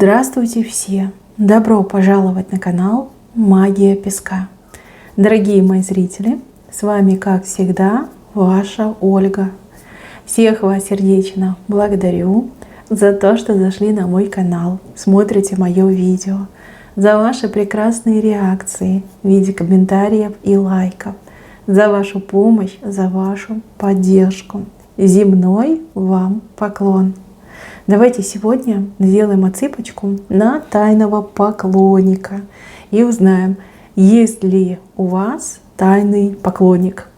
Здравствуйте все! Добро пожаловать на канал Магия Песка. Дорогие мои зрители, с вами, как всегда, ваша Ольга. Всех вас сердечно благодарю за то, что зашли на мой канал, смотрите мое видео, за ваши прекрасные реакции в виде комментариев и лайков, за вашу помощь, за вашу поддержку. Земной вам поклон! Давайте сегодня сделаем отсыпочку на тайного поклонника и узнаем, есть ли у вас тайный поклонник.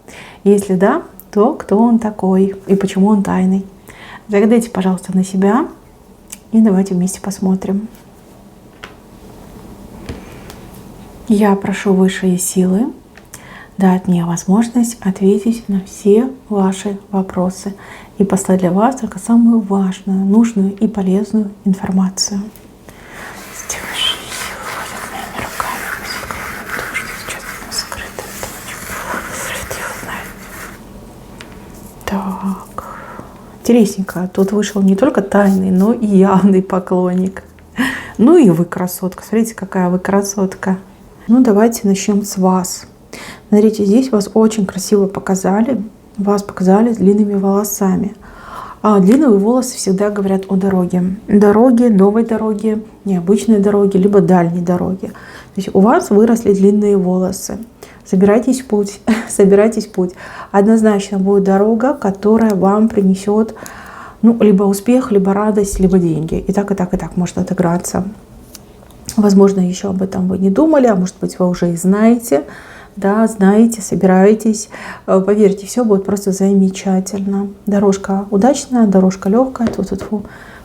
Если да, то кто он такой и почему он тайный. Загадайте, пожалуйста, на себя и давайте вместе посмотрим. Я прошу высшие силы дать мне возможность ответить на все ваши вопросы и послать для вас только самую важную, нужную и полезную информацию. Так, интересненько. Тут вышел не только тайный, но и явный поклонник. Ну и вы красотка. Смотрите, какая вы красотка. Ну давайте начнем с вас. Смотрите, здесь вас очень красиво показали. Вас показали с длинными волосами. А длинные волосы всегда говорят о дороге. Дороге, новой дороге, необычной дороге, либо дальней дороге. То есть у вас выросли длинные волосы. Собирайтесь в путь, собирайтесь в путь. Однозначно будет дорога, которая вам принесет либо успех, либо радость, либо деньги. И так, и так, и так может отыграться. Возможно, еще об этом вы не думали, а может быть, вы уже и знаете. Да, знаете, собираетесь. Поверьте, все будет просто замечательно. Дорожка удачная, дорожка легкая,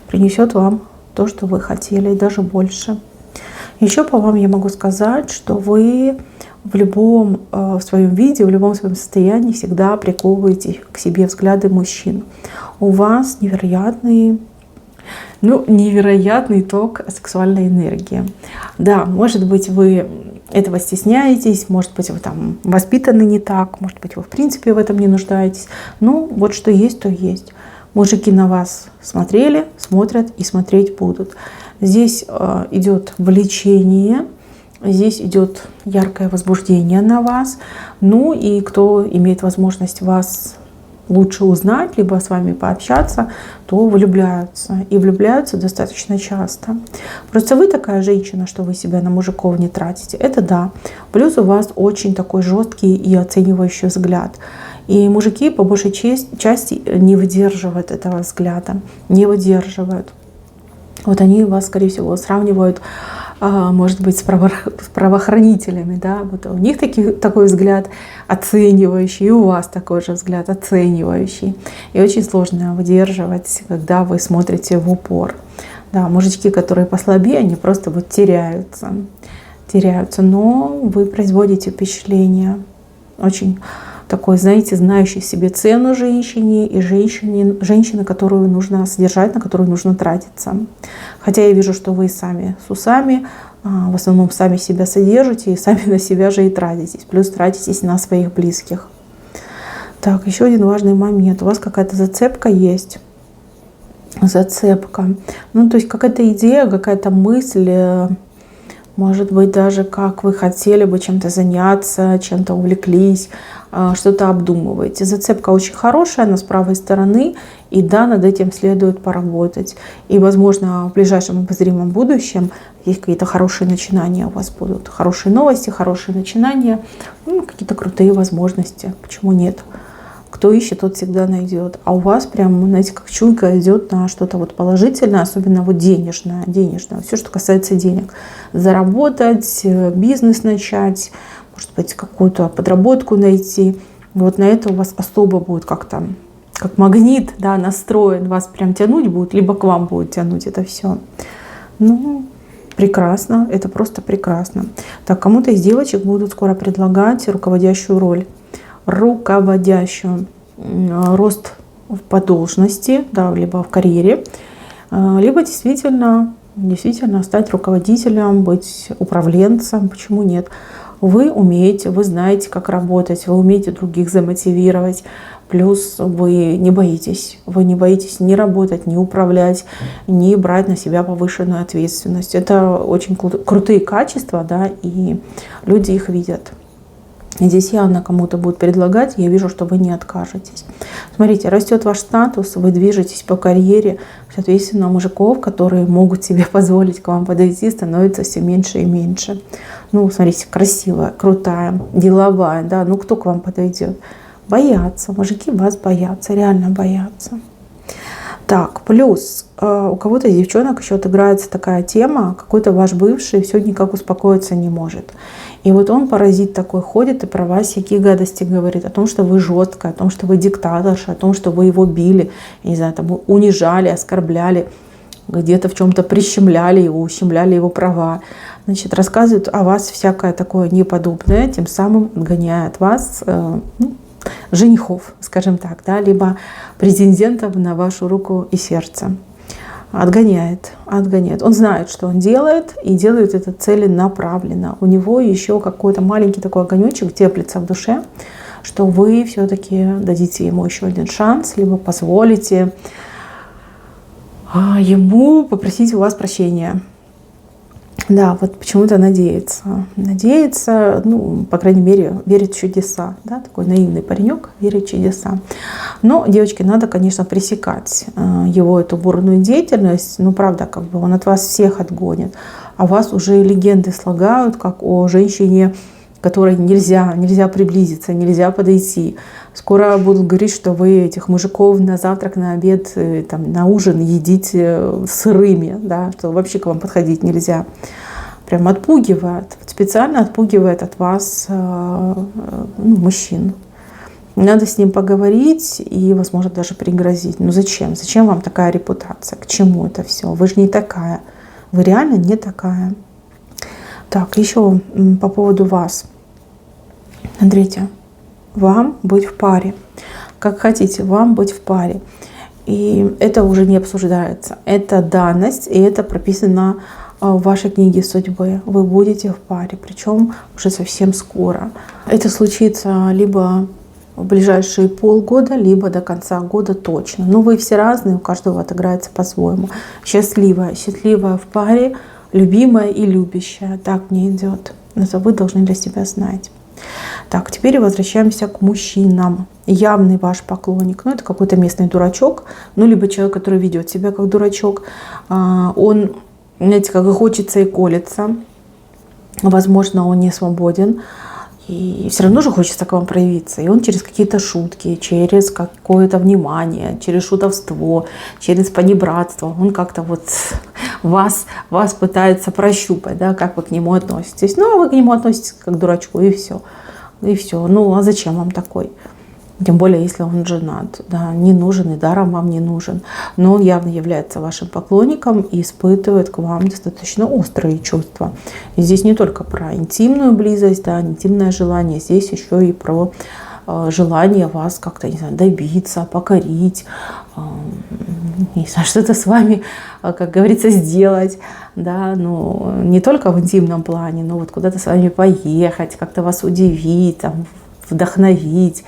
принесет вам то, что вы хотели, и даже больше. Еще по вам я могу сказать, что вы в любом своем виде, в любом своем состоянии всегда приковываете к себе взгляды мужчин. У вас невероятный ток сексуальной энергии. Да, может быть, вы этого стесняетесь, может быть, вы там воспитаны не так, может быть, вы в принципе в этом не нуждаетесь. Ну, вот что есть, то есть. Мужики на вас смотрели, смотрят и смотреть будут. Здесь идет влечение, здесь идет яркое возбуждение на вас. Ну и кто имеет возможность вас лучше узнать, либо с вами пообщаться, то влюбляются. И влюбляются достаточно часто. Просто вы такая женщина, что вы себя на мужиков не тратите. Это да. Плюс у вас очень такой жесткий и оценивающий взгляд. И мужики по большей части не выдерживают этого взгляда. Не выдерживают. Вот они вас, скорее всего, сравнивают, может быть, с правоохранителями, да, вот у них такой взгляд оценивающий, и у вас такой же взгляд оценивающий. И очень сложно выдерживать, когда вы смотрите в упор. Да, мужички, которые послабее, они просто вот теряются, но вы производите впечатление очень такой, знаете, знающий себе цену женщине и женщины, которую нужно содержать, на которую нужно тратиться. Хотя я вижу, что вы сами с усами, в основном сами себя содержите и сами на себя же и тратитесь. Плюс тратитесь на своих близких. Так, еще один важный момент. У вас какая-то зацепка есть. Зацепка. То есть какая-то идея, какая-то мысль, может быть, даже как вы хотели бы чем-то заняться, чем-то увлеклись, что-то обдумываете. Зацепка очень хорошая, она с правой стороны, и да, над этим следует поработать. И, возможно, в ближайшем обозримом будущем есть какие-то хорошие начинания у вас будут. Хорошие новости, хорошие начинания, какие-то крутые возможности. Почему нет? Кто ищет, тот всегда найдет. А у вас прям, знаете, как чуйка идет на что-то вот положительное, особенно вот денежное. Все, что касается денег. Заработать, бизнес начать, может быть, какую-то подработку найти. Вот на это у вас особо будет как-то, как магнит, да, настроен. Вас прям тянуть будет, либо к вам будет тянуть это все. Прекрасно, это просто прекрасно. Так, кому-то из девочек будут скоро предлагать руководящую роль. Руководящую, рост по должности, да, либо в карьере, либо действительно стать руководителем, быть управленцем. Почему нет? Вы умеете, вы знаете, как работать, вы умеете других замотивировать, Плюс вы не боитесь ни работать, ни управлять, ни брать на себя повышенную ответственность. Это очень крутые качества, да, и люди их видят. И здесь явно кому-то будут предлагать, я вижу, что вы не откажетесь. Смотрите, растет ваш статус, вы движетесь по карьере, соответственно, мужиков, которые могут себе позволить к вам подойти, становится все меньше и меньше. Ну, смотрите, красивая, крутая, деловая, да, ну кто к вам подойдет? Боятся, мужики вас боятся, реально боятся. Так, плюс у кого-то из девчонок еще отыграется такая тема, какой-то ваш бывший все никак успокоиться не может. И вот он, паразит такой, ходит и про вас всякие гадости говорит, о том, что вы жесткая, о том, что вы диктаторша, о том, что вы его били, не знаю, там, унижали, оскорбляли, где-то в чем-то прищемляли его, ущемляли его права. Значит, рассказывают о вас всякое такое неподобное, тем самым отгоняя от вас женихов, скажем так, да, либо претендентов на вашу руку и сердце. Отгоняет. Он знает, что он делает, и делает это целенаправленно. У него еще какой-то маленький такой огонечек теплится в душе, что вы все-таки дадите ему еще один шанс, либо позволите ему попросить у вас прощения. Да, вот почему-то надеется. Надеется, ну, по крайней мере, верит в чудеса. Да? Такой наивный паренек верит в чудеса. Но, девочки, надо, конечно, пресекать его эту бурную деятельность. Ну, правда, как бы он от вас всех отгонит. А вас уже легенды слагают, как о женщине, которой нельзя приблизиться, нельзя подойти. Скоро будут говорить, что вы этих мужиков на завтрак, на обед, там, на ужин едите сырыми, да, что вообще к вам подходить нельзя. Прям отпугивает, специально отпугивает от вас мужчин. Надо с ним поговорить и, возможно, даже пригрозить. Ну зачем? Зачем вам такая репутация? К чему это все? Вы же не такая. Вы реально не такая. Так, еще по поводу вас. Смотрите, вам быть в паре. Как хотите, вам быть в паре. И это уже не обсуждается. Это данность, и это прописано в вашей книге судьбы. Вы будете в паре, причем уже совсем скоро. Это случится либо в ближайшие полгода, либо до конца года точно. Но вы все разные, у каждого отыграется по-своему. Счастливая в паре, любимая и любящая. Так мне идет. Это вы должны для себя знать. Так, теперь возвращаемся к мужчинам. Явный ваш поклонник, ну это какой-то местный дурачок, ну либо человек, который ведет себя как дурачок. Он, знаете, как и хочется и колется. Возможно, он не свободен. И все равно же хочется к вам проявиться. И он через какие-то шутки, через какое-то внимание, через шутовство, через понебратство, он как-то вот вас пытается прощупать, да, как вы к нему относитесь. Ну, а вы к нему относитесь как к дурачку, и все. И все. Ну, а зачем вам такой? Тем более, если он женат. Да, не нужен и даром вам не нужен. Но он явно является вашим поклонником и испытывает к вам достаточно острые чувства. И здесь не только про интимную близость, да, интимное желание. Здесь еще и про желание вас как-то, не знаю, добиться, покорить, не знаю, что-то с вами, как говорится, сделать, да, ну, не только в интимном плане, но вот куда-то с вами поехать, как-то вас удивить, там, вдохновить,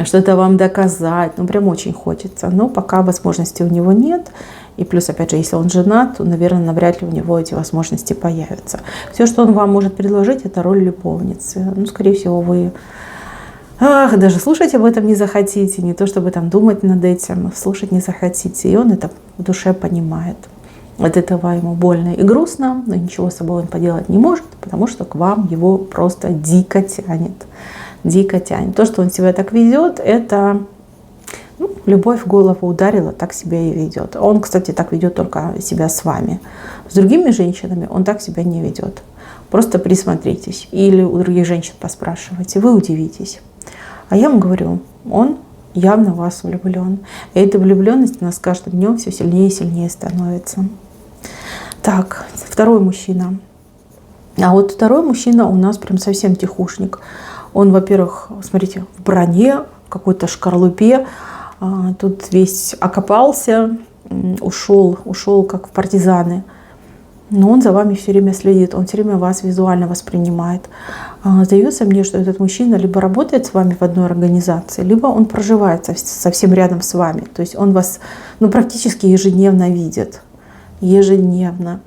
что-то вам доказать, ну, прям очень хочется, но пока возможности у него нет, и плюс, опять же, если он женат, то, наверное, навряд ли у него эти возможности появятся. Все, что он вам может предложить, это роль любовницы, ну, скорее всего, вы даже слушать об этом не захотите, не то чтобы там думать над этим, слушать не захотите. И он это в душе понимает. От этого ему больно и грустно, но ничего с собой он поделать не может, потому что к вам его просто дико тянет. Дико тянет. То, что он себя так ведет, это любовь в голову ударила, так себя и ведет. Он, кстати, так ведет только себя с вами. С другими женщинами он так себя не ведет. Просто присмотритесь. Или у других женщин поспрашивайте, вы удивитесь. А я вам говорю, он явно в вас влюблен. И эта влюбленность у нас с каждым днем все сильнее и сильнее становится. Так, второй мужчина. А вот второй мужчина у нас прям совсем тихушник. Он, во-первых, смотрите, в броне, в какой-то шкарлупе. Тут весь окопался, ушел как в партизаны. Но он за вами все время следит, он все время вас визуально воспринимает. Сдается мне, что этот мужчина либо работает с вами в одной организации, либо он проживает совсем рядом с вами. То есть он вас практически ежедневно видит. Ежедневно.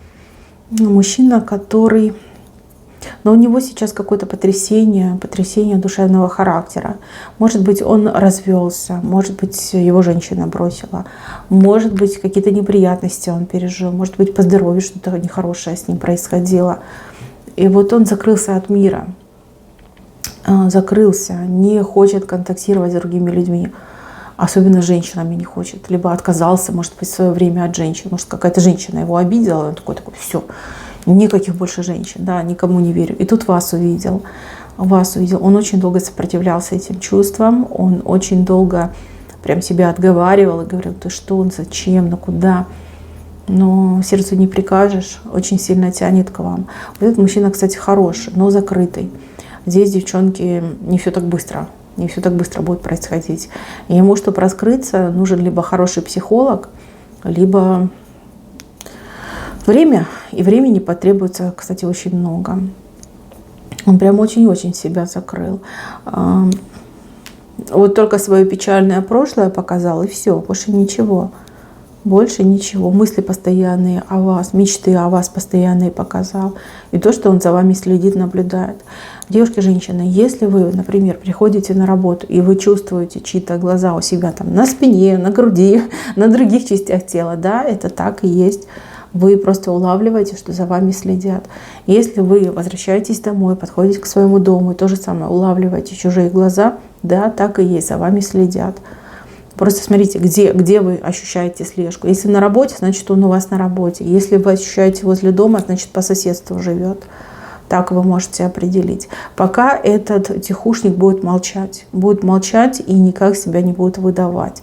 Мужчина, который... Но у него сейчас какое-то потрясение душевного характера. Может быть, он развелся, может быть, его женщина бросила, может быть, какие-то неприятности он пережил, может быть, по здоровью что-то нехорошее с ним происходило. И вот он закрылся от мира, закрылся, не хочет контактировать с другими людьми, особенно с женщинами не хочет, либо отказался, может быть, в свое время от женщин, может, какая-то женщина его обидела, и он такой, все. Никаких больше женщин, да, никому не верю. И тут вас увидел. Он очень долго сопротивлялся этим чувствам, он очень долго прям себя отговаривал и говорил, ты что, зачем, куда. Но сердцу не прикажешь, очень сильно тянет к вам. Вот этот мужчина, кстати, хороший, но закрытый. Здесь, девчонки, не все так быстро будет происходить. И ему, чтобы раскрыться, нужен либо хороший психолог, либо время, и времени потребуется, кстати, очень много. Он прям очень-очень себя закрыл. Вот только свое печальное прошлое показал, и все, больше ничего. Больше ничего. Мысли постоянные о вас, мечты о вас постоянные показал. И то, что он за вами следит, наблюдает. Девушки, женщины, если вы, например, приходите на работу, и вы чувствуете чьи-то глаза у себя там на спине, на груди, на других частях тела, да, это так и есть. Вы просто улавливаете, что за вами следят. Если вы возвращаетесь домой, подходите к своему дому и то же самое улавливаете чужие глаза, да, так и есть, за вами следят. Просто смотрите, где вы ощущаете слежку. Если на работе, значит, он у вас на работе. Если вы ощущаете возле дома, значит, по соседству живет. Так вы можете определить. Пока этот тихушник будет молчать и никак себя не будет выдавать.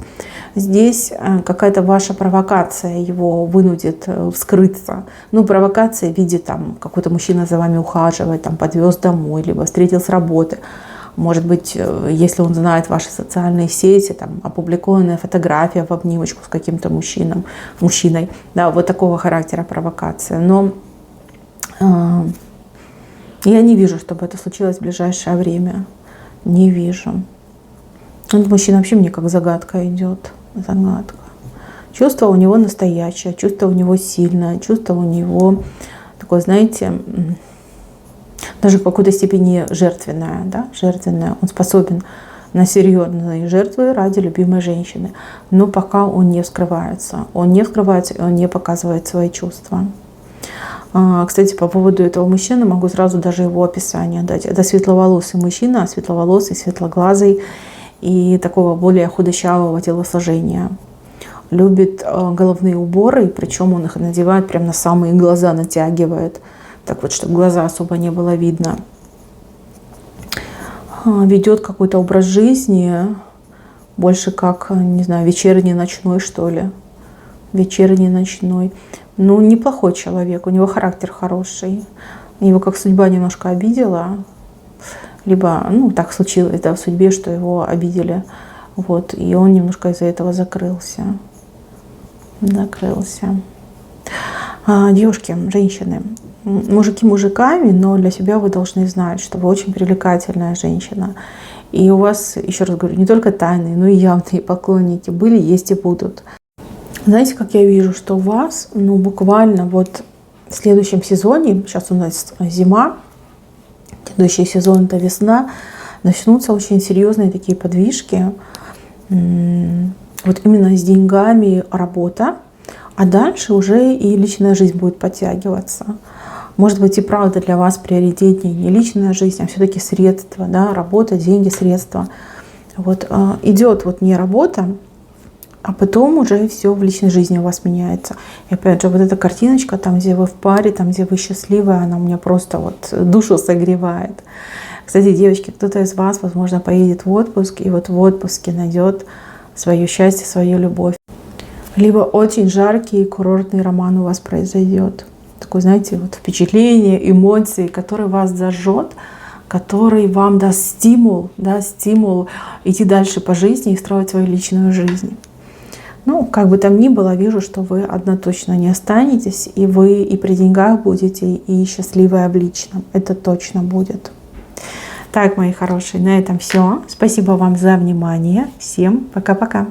Здесь какая-то ваша провокация его вынудит вскрыться. Провокация в виде, какой-то мужчина за вами ухаживает, подвез домой, либо встретил с работы. Может быть, если он знает ваши социальные сети, опубликованная фотография в обнимочку с каким-то мужчиной. Да, вот такого характера провокация. Но я не вижу, чтобы это случилось в ближайшее время. Не вижу. Этот мужчина вообще мне как загадка идет. Загадка. Чувство у него настоящее, чувство у него сильное, чувство у него такое, знаете, даже в какой-то степени жертвенное, да, жертвенное. Он способен на серьезные жертвы ради любимой женщины. Но пока он не вскрывается, и он не показывает свои чувства. Кстати, по поводу этого мужчины могу сразу даже его описание дать. Это светловолосый мужчина, светловолосый, светлоглазый и такого более худощавого телосложения. Любит головные уборы, причем он их надевает прямо на самые глаза, натягивает. Так вот, чтобы глаза особо не было видно. Ведет какой-то образ жизни, больше как, не знаю, вечерний, ночной, что ли. Вечерний, ночной. Неплохой человек, у него характер хороший. Его как судьба немножко обидела. Либо, так случилось, да, в судьбе, что его обидели. Вот, и он немножко из-за этого закрылся. Девушки, женщины, мужики мужиками, но для себя вы должны знать, что вы очень привлекательная женщина. И у вас, еще раз говорю, не только тайные, но и явные поклонники были, есть и будут. Знаете, как я вижу, что у вас, буквально вот в следующем сезоне, сейчас у нас зима, следующий сезон это весна, начнутся очень серьезные такие подвижки. Вот именно с деньгами работа, а дальше уже и личная жизнь будет подтягиваться. Может быть, и правда для вас приоритетнее не личная жизнь, а все-таки средства, да, работа, деньги, средства. Вот идет вот не работа, а потом уже все в личной жизни у вас меняется. И опять же, вот эта картиночка, там, где вы в паре, там, где вы счастливы, она у меня просто вот душу согревает. Кстати, девочки, кто-то из вас, возможно, поедет в отпуск, и вот в отпуске найдет свое счастье, свою любовь. Либо очень жаркий курортный роман у вас произойдет. Такое, знаете, вот впечатление, эмоции, который вас зажжет, который вам даст стимул идти дальше по жизни и строить свою личную жизнь. Как бы там ни было, вижу, что вы одна точно не останетесь, и вы и при деньгах будете, и счастливы в личном. Это точно будет. Так, мои хорошие, на этом все. Спасибо вам за внимание. Всем пока-пока.